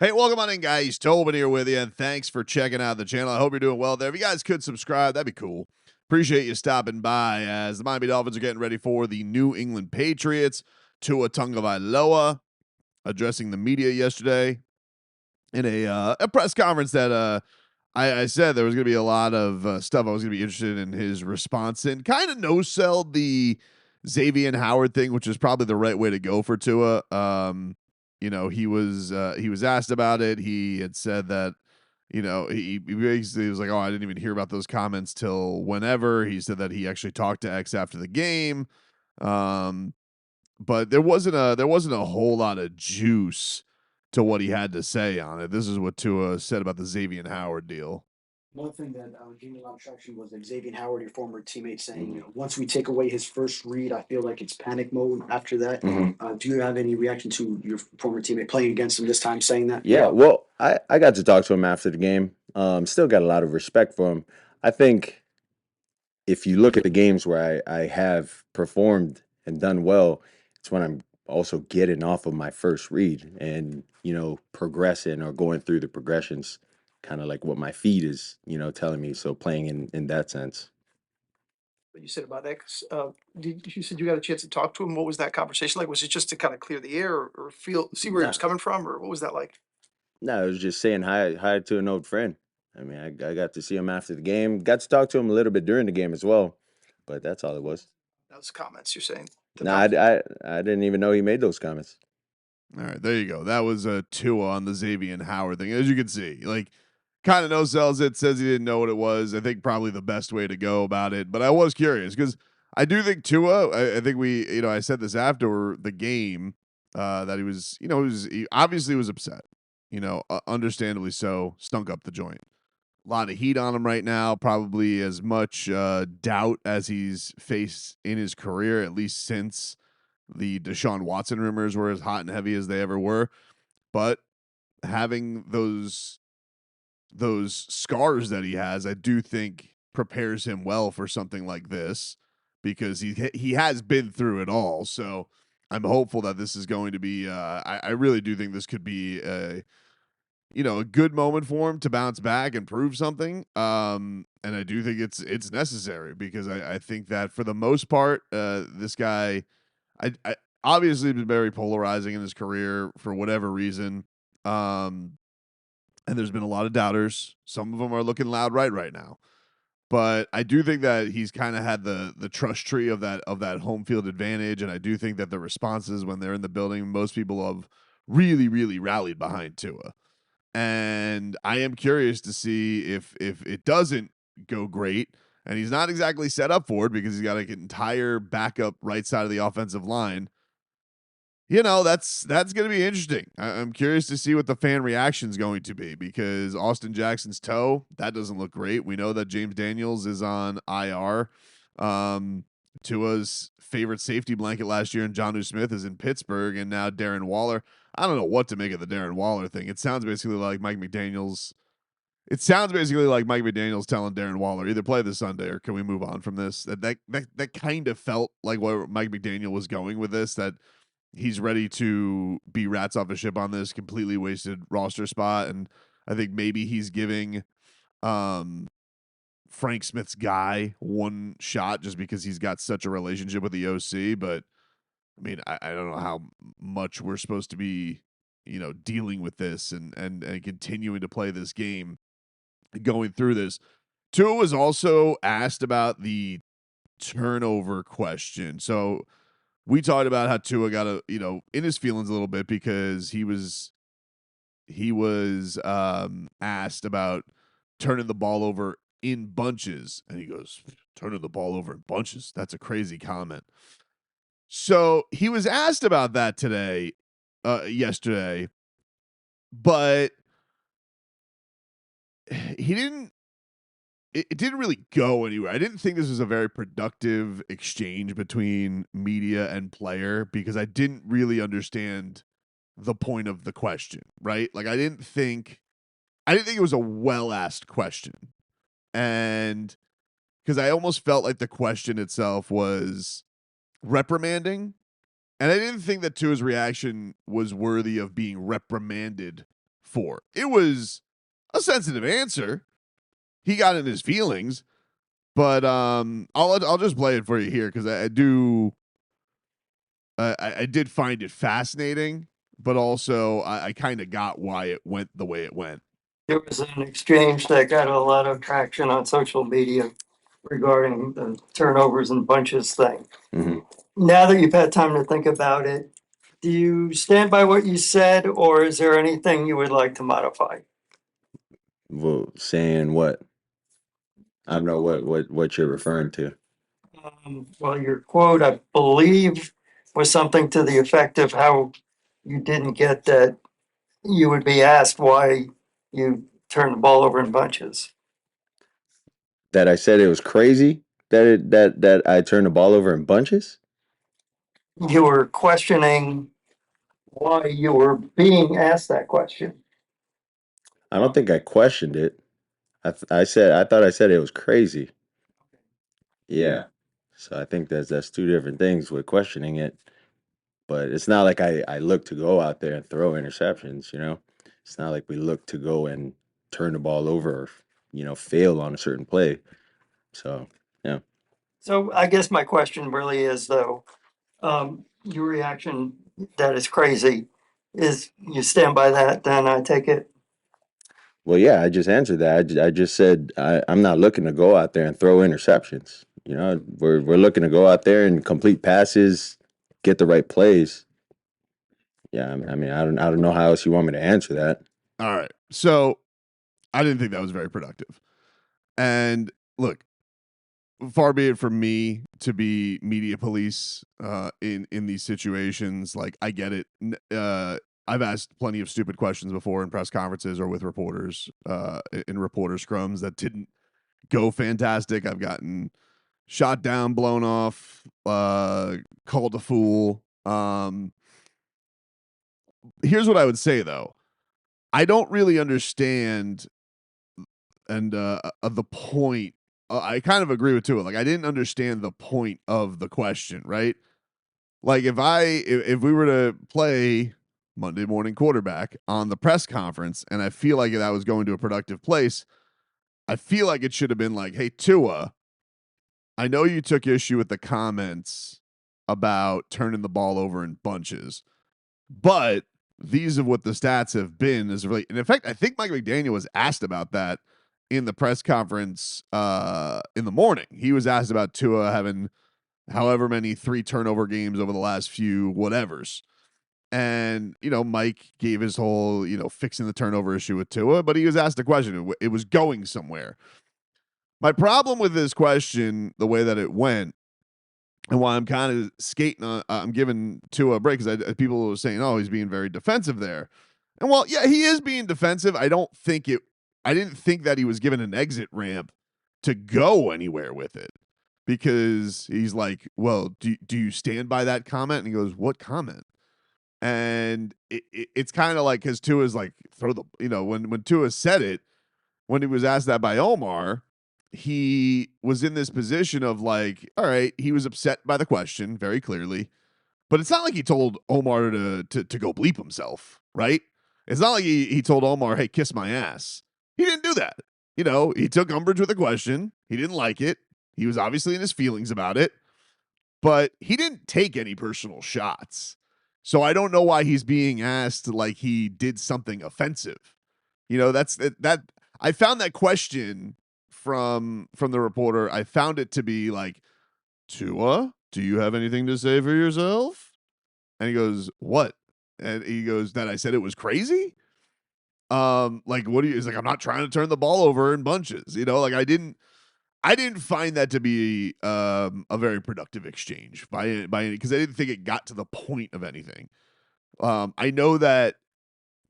Hey, welcome on in, guys. Tobin here with you, and thanks for checking out the channel. I hope you're doing well there. If you guys could subscribe, that'd be cool. Appreciate you stopping by as the Miami Dolphins are getting ready for the New England Patriots. Tua Tagovailoa addressing the media yesterday in a press conference that I said there was going to be a lot of stuff I was going to be interested in his response in. Kind of no-selled the Xavien Howard thing, which is probably the right way to go for Tua. He was asked about it. He had said that, he basically was like, "Oh, I didn't even hear about those comments till whenever." He said that he actually talked to X after the game, um, but there wasn't a whole lot of juice to what he had to say on it. This is what Tua said about the Xavien Howard deal. One thing that gave me a lot of traction was Xavien Howard, your former teammate, saying, once we take away his first read, I feel like it's panic mode after that. Do you have any reaction to your former teammate playing against him this time saying that? Yeah, well, I got to talk to him after the game. Still got a lot of respect for him. I think if you look at the games where I have performed and done well, it's when I'm also getting off of my first read and, progressing or going through the progressions, kind of like what my feed is, telling me. So playing in that sense. What you said about that. 'Cause, you said you got a chance to talk to him. What was that conversation like? Was it just to kind of clear the air or see where he was Nah, coming from, or what was that like? no, I was just saying hi to an old friend. I mean, I got to see him after the game. Got to talk to him a little bit during the game as well, but that's all it was. Those comments you're saying. No, I didn't even know he made those comments. All right, there you go. That was a Tua on the Xavien Howard thing. As you can see, like, kind of no sells it, says he didn't know what it was. I think probably the best way to go about it. But I was curious because I do think Tua, I think I said this after the game, that he was, he obviously was upset, understandably so, stunk up the joint. A lot of heat on him right now, probably as much doubt as he's faced in his career, at least since the Deshaun Watson rumors were as hot and heavy as they ever were. But having those scars that he has, I do think prepares him well for something like this because he has been through it all. So I'm hopeful that this is going to be. I really do think this could be a good moment for him to bounce back and prove something. And I do think it's necessary because I think that for the most part, this guy, I obviously been very polarizing in his career for whatever reason. And there's been a lot of doubters. Some of them are looking loud right now. But I do think that he's kind of had the trust tree of that home field advantage, and I do think that the responses when they're in the building, most people have really rallied behind Tua. And I am curious to see if it doesn't go great, and he's not exactly set up for it because he's got an entire backup right side of the offensive line. That's going to be interesting. I'm curious to see what the fan reaction is going to be because Austin Jackson's toe, that doesn't look great. We know that James Daniels is on IR. Tua's favorite safety blanket last year and Jonnu Smith is in Pittsburgh, and now Darren Waller. I don't know what to make of the Darren Waller thing. It sounds basically like Mike McDaniels. It sounds basically like Mike McDaniels telling Darren Waller, either play this Sunday or can we move on from this? That kind of felt like where Mike McDaniel was going with this, that he's ready to be rats off a ship on this completely wasted roster spot. And I think maybe he's giving Frank Smith's guy one shot just because he's got such a relationship with the OC. But I mean, I don't know how much we're supposed to be, dealing with this and continuing to play this game going through this. Tua was also asked about the turnover question. So we talked about how Tua got in his feelings a little bit because he was asked about turning the ball over in bunches, and he goes, "Turning the ball over in bunches? That's a crazy comment." So he was asked about that yesterday, but he didn't. It didn't really go anywhere. I didn't think this was a very productive exchange between media and player because I didn't really understand the point of the question, right? Like I didn't think it was a well-asked question. And because I almost felt like the question itself was reprimanding, and I didn't think that Tua's reaction was worthy of being reprimanded for. It was a sensitive answer. He got in his feelings, but I'll just play it for you here because I did find it fascinating, but also I kind of got why it went the way it went. There was an exchange that got a lot of traction on social media regarding the turnovers and bunches thing. Now that you've had time to think about it, do you stand by what you said, or is there anything you would like to modify? Well, saying what? I don't know what you're referring to. Well, your quote, I believe, was something to the effect of how you didn't get that you would be asked why you turned the ball over in bunches. That I said it was crazy that I turned the ball over in bunches. You were questioning why you were being asked that question. I don't think I questioned it. I thought I said it was crazy. Yeah. So I think that's two different things with questioning it. But it's not like I look to go out there and throw interceptions, you know? It's not like we look to go and turn the ball over or, fail on a certain play. So, yeah. So I guess my question really is, though, your reaction that is crazy is you stand by that, then I take it. Well, yeah, I just answered that. I just said I'm not looking to go out there and throw interceptions. We're looking to go out there and complete passes, get the right plays. Yeah, I mean, I don't know how else you want me to answer that. All right. So I didn't think that was very productive. And look, far be it from me to be media police in these situations. Like, I get it. I've asked plenty of stupid questions before in press conferences or with reporters in reporter scrums that didn't go fantastic. I've gotten shot down, blown off, called a fool. Here's what I would say, though. I don't really understand and the point. I kind of agree with Tua. Like, I didn't understand the point of the question, right? Like, if we were to play Monday morning quarterback on the press conference, and I feel like that was going to a productive place, I feel like it should have been like, hey, Tua, I know you took issue with the comments about turning the ball over in bunches, but these are what the stats have been as really. And in fact, I think Mike McDaniel was asked about that in the press conference in the morning. He was asked about Tua having however many 3 turnover games over the last few whatevers. And, Mike gave his whole, fixing the turnover issue with Tua, but he was asked a question. It was going somewhere. My problem with this question, the way that it went, and why I'm kind of skating on, I'm giving Tua a break because people were saying, oh, he's being very defensive there. And well, yeah, he is being defensive. I didn't think that he was given an exit ramp to go anywhere with it, because he's like, well, do you stand by that comment? And he goes, what comment? And it's kind of like, because Tua's like, when Tua said it, when he was asked that by Omar, he was in this position of like, all right, he was upset by the question very clearly, but it's not like he told Omar to go bleep himself, right? It's not like he told Omar, hey, kiss my ass. He didn't do that. He took umbrage with the question. He didn't like it. He was obviously in his feelings about it, but he didn't take any personal shots. So I don't know why he's being asked like he did something offensive. That I found that question from the reporter. I found it to be like, Tua, do you have anything to say for yourself? And he goes, what? And he goes, that I said it was crazy? Like, what do you, he's like, I'm not trying to turn the ball over in bunches. Like, I didn't find that to be a very productive exchange by any, because I didn't think it got to the point of anything. I know that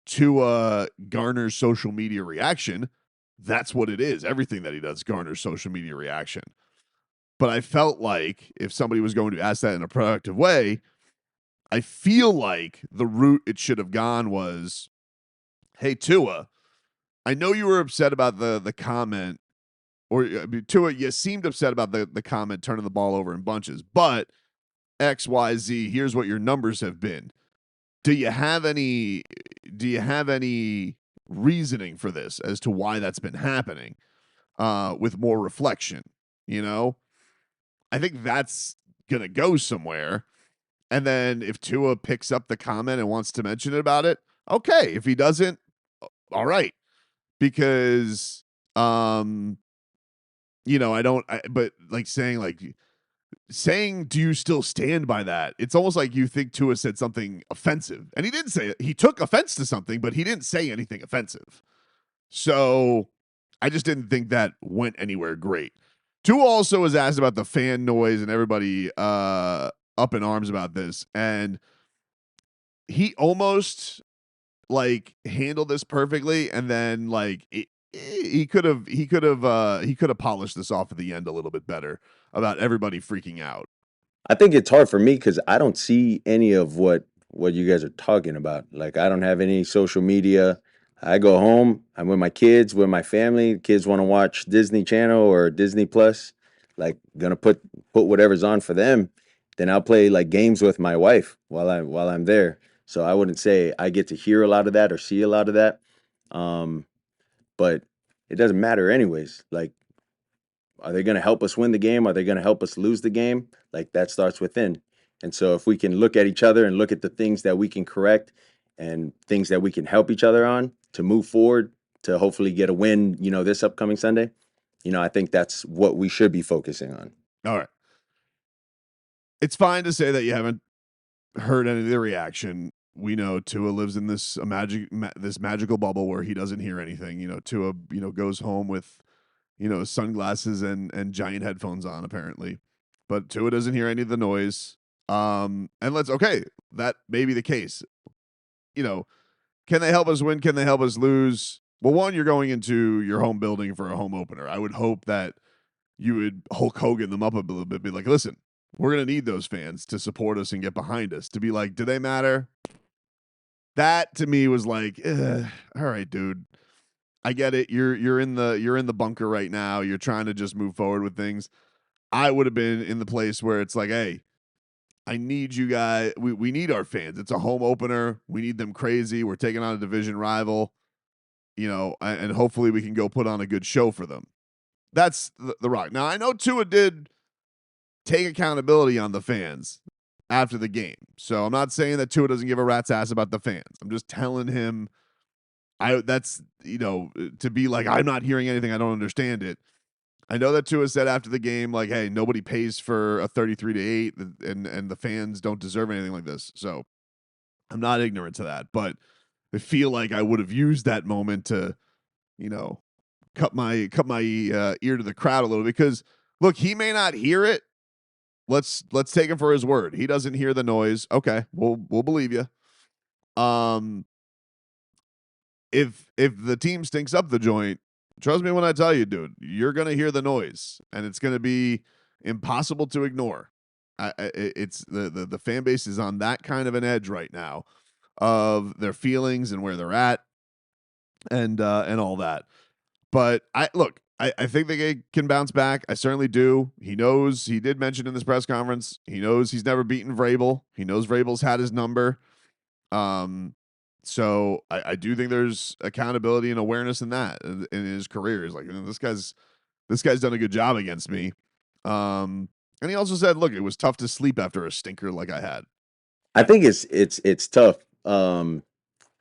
Tua garners social media reaction. That's what it is. Everything that he does garners social media reaction. But I felt like if somebody was going to ask that in a productive way, I feel like the route it should have gone was, hey, Tua, I know you were upset about the comment, or Tua, you seemed upset about the comment turning the ball over in bunches, but XYZ, here's what your numbers have been. Do you have any reasoning for this as to why that's been happening with more reflection. I think that's going to go somewhere. And then if Tua picks up the comment and wants to mention it about it, okay. If he doesn't, all right. Because, but like saying, do you still stand by that? It's almost like you think Tua said something offensive. And he didn't say it. He took offense to something, but he didn't say anything offensive. So I just didn't think that went anywhere great. Tua also was asked about the fan noise and everybody up in arms about this. And he almost handled this perfectly. And then he could have polished this off at the end a little bit better about everybody freaking out. I think it's hard for me because I don't see any of what you guys are talking about. Like, I don't have any social media. I go home, I'm with my kids, with my family. Kids want to watch Disney Channel or Disney Plus. Like, gonna put whatever's on for them. Then I'll play like games with my wife while I'm there. So I wouldn't say I get to hear a lot of that or see a lot of that. But it doesn't matter anyways. Like, are they going to help us win the game? Are they going to help us lose the game? Like, that starts within. And so if we can look at each other and look at the things that we can correct and things that we can help each other on to move forward to hopefully get a win, this upcoming Sunday, I think that's what we should be focusing on. All right. It's fine to say that you haven't heard any of the reaction. We know Tua lives in this magical bubble where he doesn't hear anything. Tua, goes home with, sunglasses and giant headphones on apparently, but Tua doesn't hear any of the noise. And that may be the case. Can they help us win? Can they help us lose? Well, one, you're going into your home building for a home opener. I would hope that you would Hulk Hogan them up a little bit, be like, listen, we're going to need those fans to support us and get behind us, to be like, do they matter? That to me was like, all right, dude, I get it. You're in the bunker right now. You're trying to just move forward with things. I would have been in the place where it's like, hey, I need you guys. We need our fans. It's a home opener. We need them crazy. We're taking on a division rival, and hopefully we can go put on a good show for them. That's the rock. Now, I know Tua did take accountability on the fans after the game. So I'm not saying that Tua doesn't give a rat's ass about the fans. I'm just telling him to be like, I'm not hearing anything. I don't understand it. I know that Tua said after the game, like, hey, nobody pays for a 33-8 and the fans don't deserve anything like this. So I'm not ignorant to that, but I feel like I would have used that moment to, cut my ear to the crowd a little, because look, he may not hear it. Let's take him for his word. He doesn't hear the noise. Okay, we'll believe you. If the team stinks up the joint, trust me when I tell you, dude, you're gonna hear the noise, and it's gonna be impossible to ignore. It's the fan base is on that kind of an edge right now of their feelings and where they're at, and all that. But I think they can bounce back. I certainly do. He knows. He did mention in this press conference, he knows he's never beaten Vrabel. He knows Vrabel's had his number. So I do think there's accountability and awareness in that in his career. He's like, this guy's done a good job against me. And he also said, look, it was tough to sleep after a stinker like I had. I think it's tough.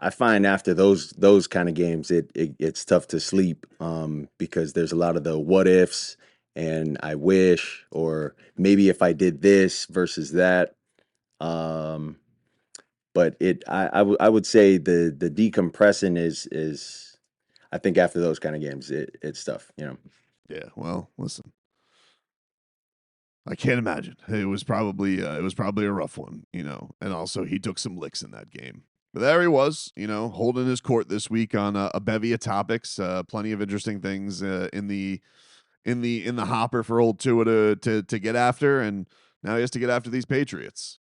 I find after those kind of games, it's tough to sleep because there's a lot of the what ifs and I wish, or maybe if I did this versus that. But I would say the decompressing is I think after those kind of games it's tough. Yeah. Well, listen, I can't imagine. It was probably a rough one, and also he took some licks in that game. But there he was, holding his court this week on a bevy of topics, plenty of interesting things in the hopper for old Tua to get after, and now he has to get after these Patriots.